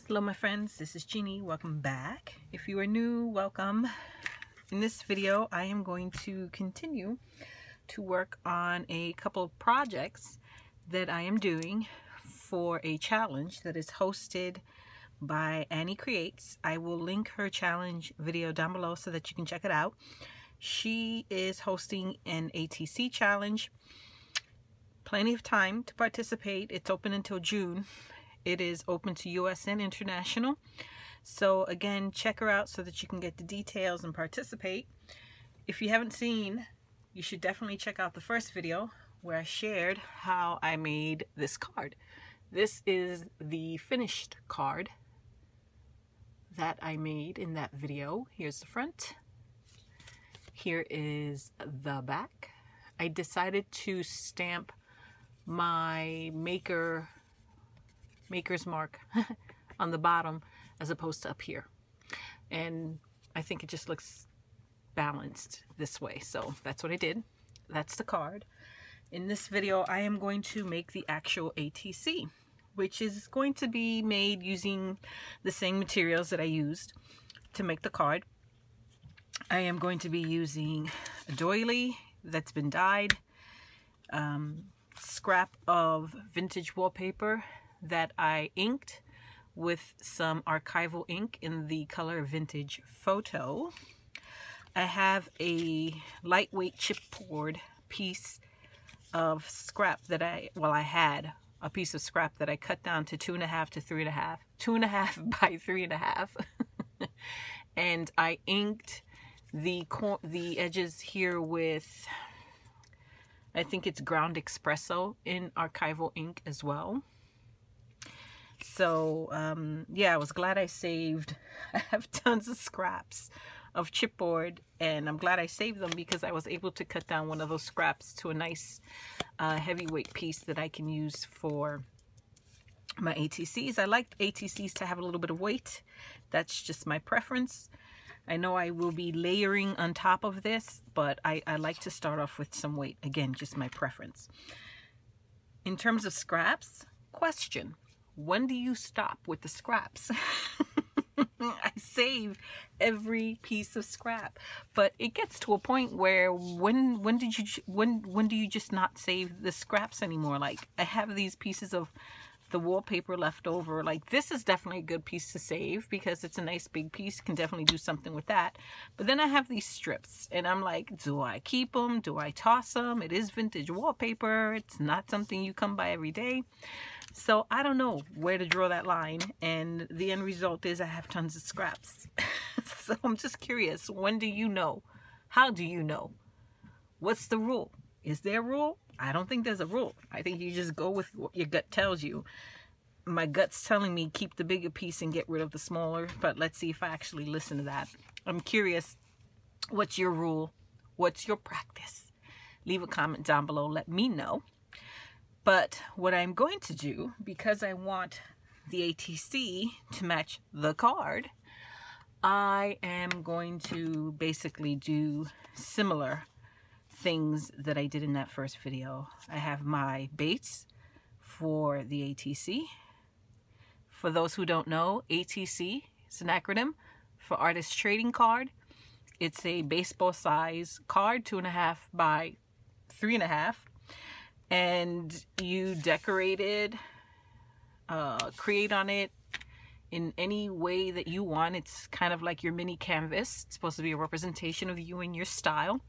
Hello my friends, this is Jeannie. Welcome back. If you are new, welcome. In this video I am going to continue to work on a couple of projects that I am doing for a challenge that is hosted by Annie Creates. I will link her challenge video down below so that you can check it out. She is hosting an ATC challenge. Plenty of time to participate. It's open until June. It is open to US and international. So again, check her out so that you can get the details and participate. If you haven't seen, you should definitely check out the first video where I shared how I made this card. This is the finished card that I made in that video. Here's the front. Here is the back. I decided to stamp my maker's mark on the bottom as opposed to up here, and I think it just looks balanced this way, so that's what I did. That's the card. In this video I am going to make the actual ATC, which is going to be made using the same materials that I used to make the card. I am going to be using a doily that's been dyed, scrap of vintage wallpaper that I inked with some archival ink in the color Vintage Photo. I have a lightweight chipboard piece of scrap that I had a piece of scrap that I cut down to 2.5 to 3.5, 2.5 by 3.5, and I inked the edges here with, I think it's ground espresso in archival ink as well. So yeah, I was glad I saved. I have tons of scraps of chipboard, and I'm glad I saved them because I was able to cut down one of those scraps to a nice heavyweight piece that I can use for my ATCs. I like ATCs to have a little bit of weight. That's just my preference. I know I will be layering on top of this, but I like to start off with some weight. Again, just my preference. In terms of scraps, question: when do you stop with the scraps? I save every piece of scrap, but it gets to a point where when do you just not save the scraps anymore? Like, I have these pieces of the wallpaper left over. Like, this is definitely a good piece to save because it's a nice big piece. Can definitely do something with that. But then I have these strips and I'm like, do I keep them? Do I toss them? It is vintage wallpaper. It's not something you come by every day. So I don't know where to draw that line, and the end result is I have tons of scraps. So I'm just curious, when do you know? How do you know? What's the rule? Is there a rule? I don't think there's a rule. I think you just go with what your gut tells you. My gut's telling me keep the bigger piece and get rid of the smaller, but let's see if I actually listen to that. I'm curious, what's your rule? What's your practice? Leave a comment down below, let me know. But what I'm going to do, because I want the ATC to match the card, I am going to basically do similar things that I did in that first video. I have my base for the ATC. For those who don't know, ATC is an acronym for Artist Trading Card. It's a baseball size card, 2.5 by 3.5. And you decorate it, create on it in any way that you want. It's kind of like your mini canvas. It's supposed to be a representation of you and your style.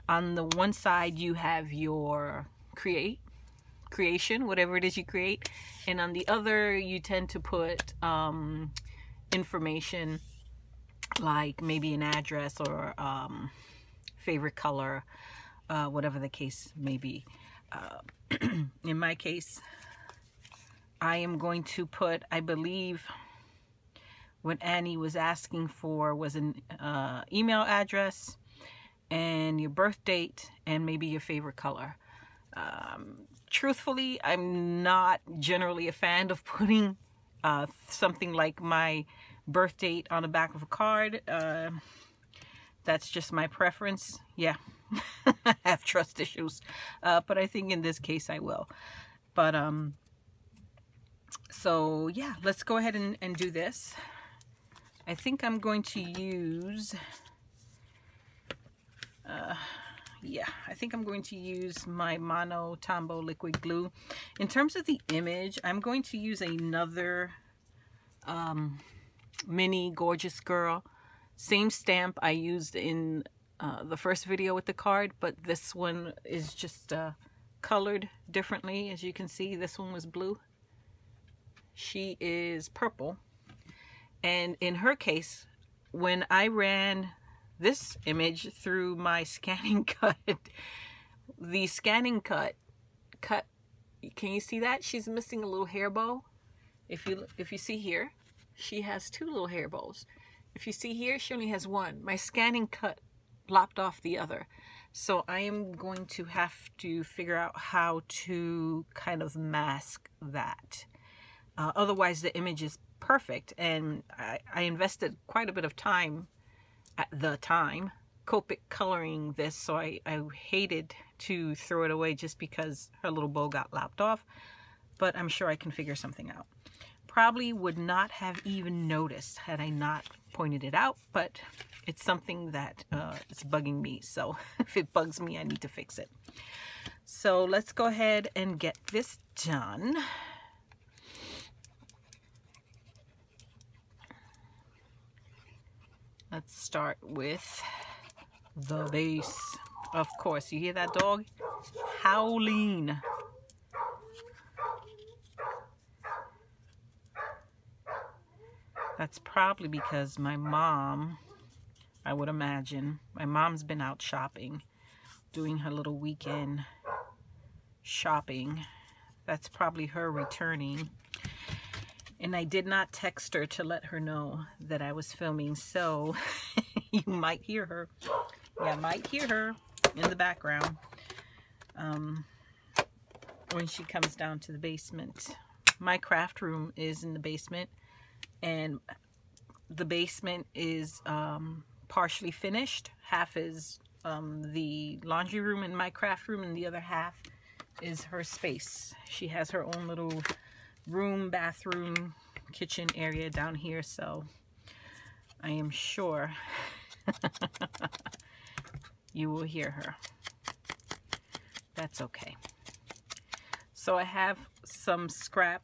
On the one side you have your creation, whatever it is you create, and on the other you tend to put information like maybe an address or favorite color, whatever the case may be. In my case, I am going to put, I believe what Annie was asking for was an email address and your birth date and maybe your favorite color. Truthfully, I'm not generally a fan of putting something like my birth date on the back of a card. That's just my preference. Yeah. I have trust issues, but I think in this case I will. But So yeah, let's go ahead and do this. I think I'm going to use, I think I'm going to use my Mono Tombow liquid glue. In terms of the image, I'm going to use another mini Gorjuss girl. Same stamp I used in the first video with the card, but this one is just colored differently. As you can see, this one was blue. She is purple. And in her case, when I ran this image through my scanning cut, the scanning cut, can you see that? She's missing a little hair bow. If you see here, she has two little hair bows. If you see here, she only has one. My scanning cut lopped off the other. So I am going to have to figure out how to kind of mask that. Otherwise, the image is perfect. And I invested quite a bit of time at the time Copic coloring this, so I hated to throw it away just because her little bow got lopped off. But I'm sure I can figure something out. Probably would not have even noticed had I not pointed it out, but it's something that is bugging me. So if it bugs me, I need to fix it. So let's go ahead and get this done. Let's start with the base. Of course, you hear that dog howling. That's probably because my mom, I would imagine, my mom's been out shopping, doing her little weekend shopping. That's probably her returning. And I did not text her to let her know that I was filming, so you might hear her. Yeah, might hear her in the background when she comes down to the basement. My craft room is in the basement, and the basement is partially finished. Half is the laundry room and my craft room, and the other half is her space. She has her own little room, bathroom, kitchen area down here, so I am sure you will hear her. That's okay. So I have some scrap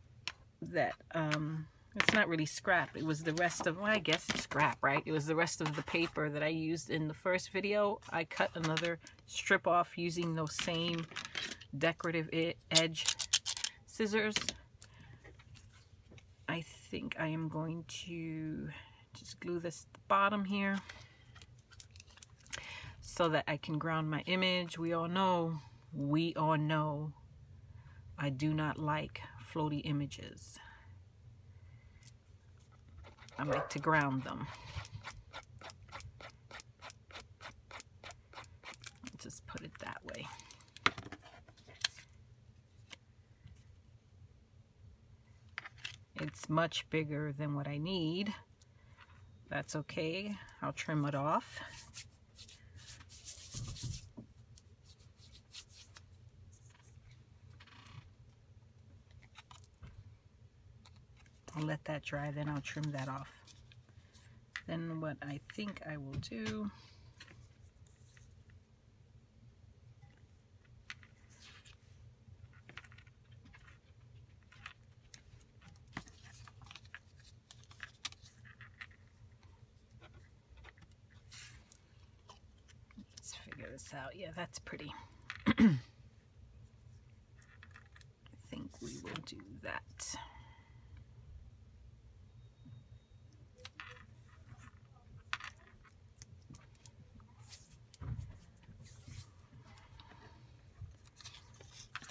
that it's not really scrap, it was the rest of, well, I guess it's scrap, right? It was the rest of the paper that I used in the first video. I cut another strip off using those same decorative edge scissors. I think I am going to just glue this at the bottom here so that I can ground my image. We all know I do not like floaty images. I like to ground them. Just put it that way. It's much bigger than what I need. That's okay. I'll trim it off. I'll let that dry, then I'll trim that off. Then what I think I will do, let's figure this out. Yeah, that's pretty. I think we will do that.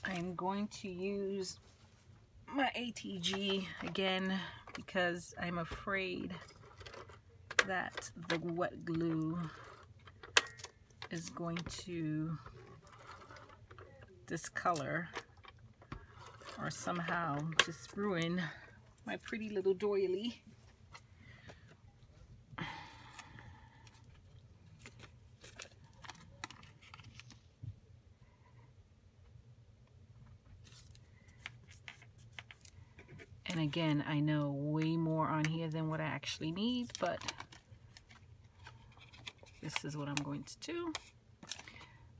I'm going to use my ATG again because I'm afraid that the wet glue is going to discolor or somehow just ruin my pretty little doily. And again, I know way more on here than what I actually need, but this is what I'm going to do.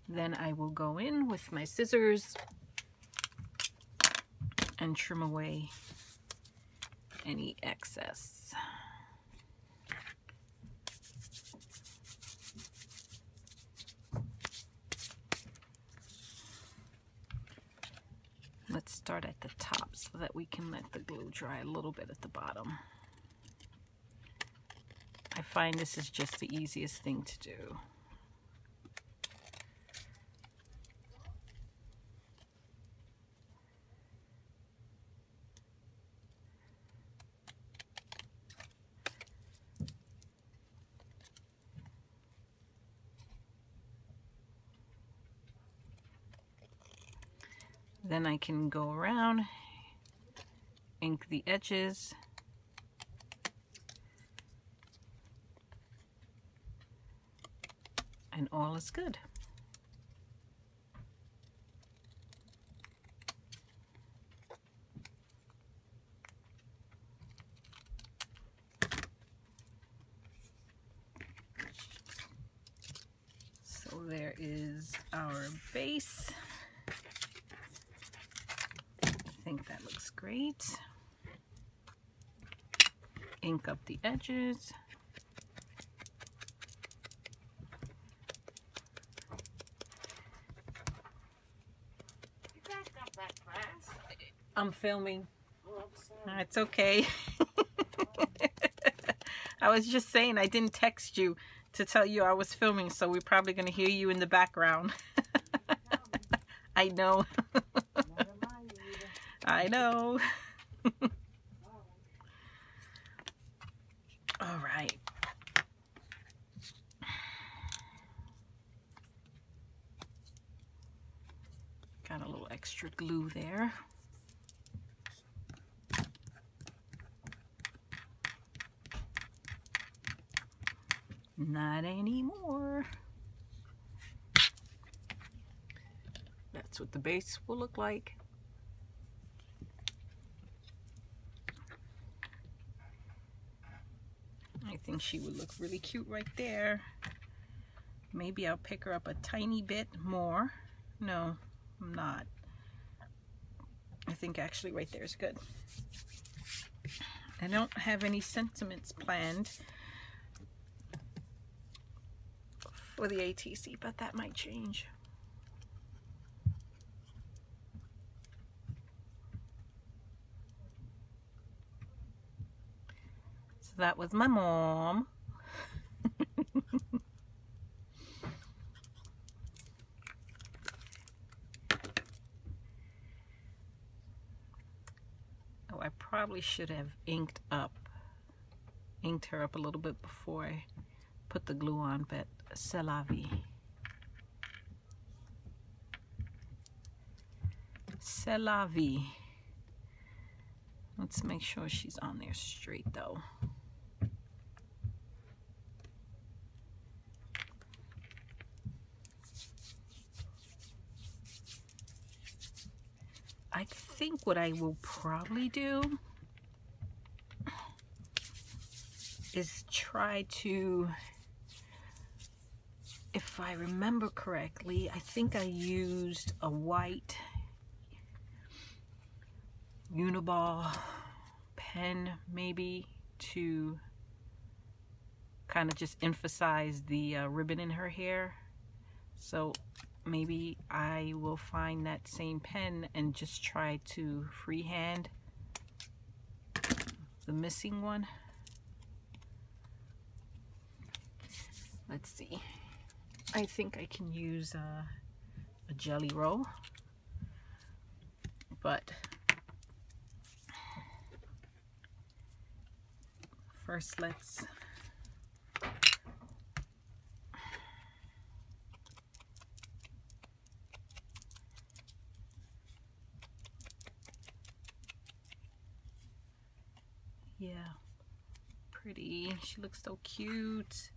Then I will go in with my scissors and trim away any excess. Let's start at the top so that we can let the glue dry a little bit at the bottom. I find this is just the easiest thing to do. Then I can go around, ink the edges, and all is good. So there is our base. I think that looks great. Ink up the edges. You guys got that class? I'm filming. Oh, I'm sorry. It's okay. I was just saying I didn't text you to tell you I was filming, so we're probably going to hear you in the background. I know. Never mind, Rita. I know. All right. Got a little extra glue there. Not anymore. That's what the base will look like. I think she would look really cute right there. Maybe I'll pick her up a tiny bit more. No, I'm not. I think actually right there is good. I don't have any sentiments planned for the ATC, but that might change. So that was my mom. Oh, I probably should have inked her up a little bit before I put the glue on, but c'est la vie. C'est la vie. Let's make sure she's on there straight though. I think what I will probably do is try to, if I remember correctly, I think I used a white Uniball pen maybe to kind of just emphasize the ribbon in her hair. So maybe I will find that same pen and just try to freehand the missing one. Let's see. I think I can use a jelly roll, but first let's yeah, pretty. She looks so cute.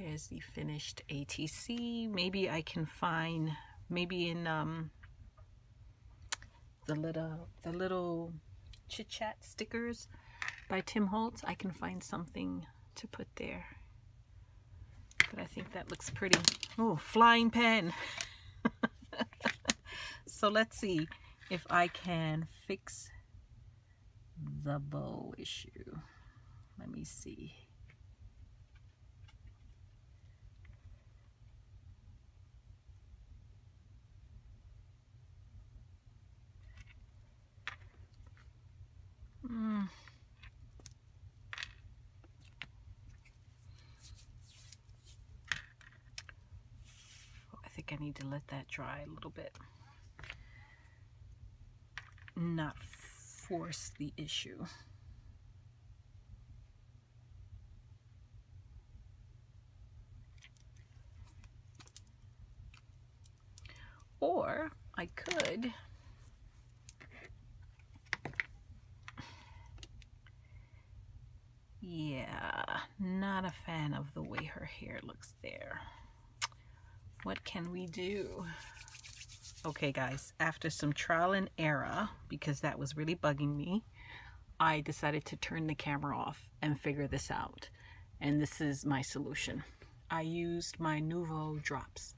Here's the finished ATC. Maybe I can find, maybe in the little chit chat stickers by Tim Holtz, I can find something to put there. But I think that looks pretty. Oh, flying pen. So let's see if I can fix the bow issue. Let me see. I think I need to let that dry a little bit. Not force the issue. Or I could not a fan of the way her hair looks there. What can we do? Okay guys, after some trial and error, because that was really bugging me, I decided to turn the camera off and figure this out. And this is my solution. I used my Nouveau drops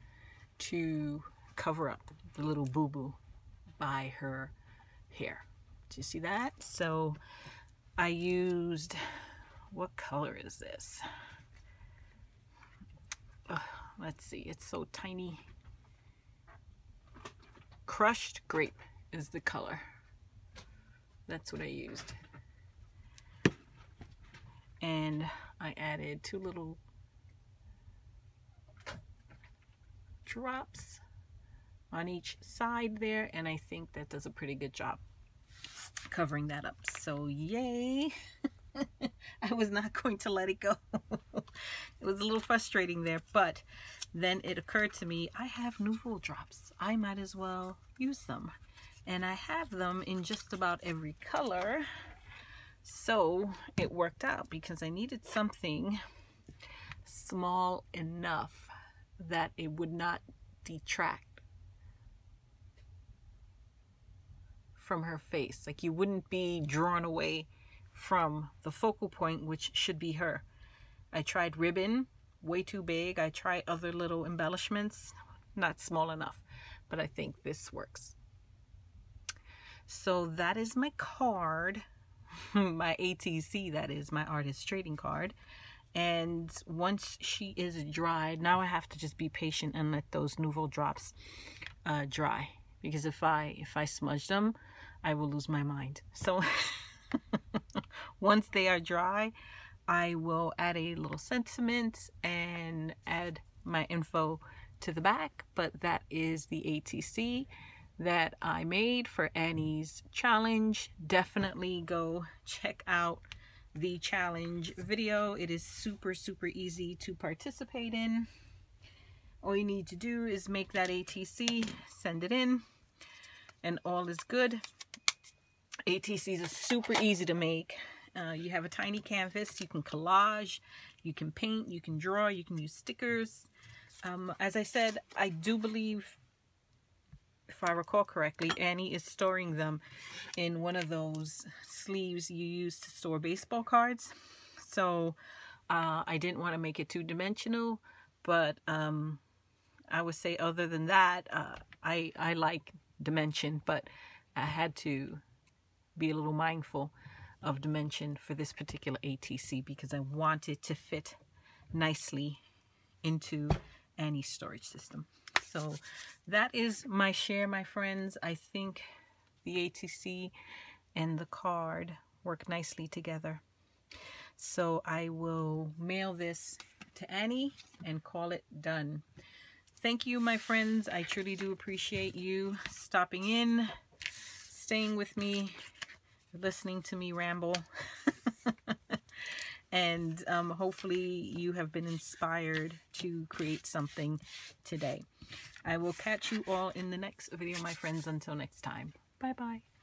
to cover up the little boo-boo by her hair. Do you see that? So I used, what color is this? Let's see, it's so tiny. Crushed grape is the color. That's what I used. And I added 2 little drops on each side there, and I think that does a pretty good job covering that up. So yay. I was not going to let it go. It was a little frustrating there, but then it occurred to me, I have Nouveau drops. I might as well use them. And I have them in just about every color. So it worked out because I needed something small enough that it would not detract from her face. Like you wouldn't be drawn away from the focal point, which should be her. I tried ribbon, way too big. I tried other little embellishments, not small enough, but I think this works. So that is my card, my ATC, that is my artist trading card. And once she is dried, now I have to just be patient and let those Nouveau drops dry, because if I smudge them, I will lose my mind. So once they are dry, I will add a little sentiment and add my info to the back. But that is the ATC that I made for Annie's challenge. Definitely go check out the challenge video. It is super easy to participate in. All you need to do is make that ATC, send it in, and all is good. ATCs are super easy to make. You have a tiny canvas, you can collage, you can paint, you can draw, you can use stickers. As I said, I do believe, if I recall correctly, Annie is storing them in one of those sleeves you use to store baseball cards. So I didn't want to make it two-dimensional, but I would say other than that, I like dimension, but I had to be a little mindful of dimension for this particular ATC because I want it to fit nicely into Annie's storage system. So that is my share, my friends. I think the ATC and the card work nicely together. So I will mail this to Annie and call it done. Thank you, my friends. I truly do appreciate you stopping in, staying with me, listening to me ramble. And hopefully you have been inspired to create something today. I will catch you all in the next video, my friends. Until next time. Bye-bye.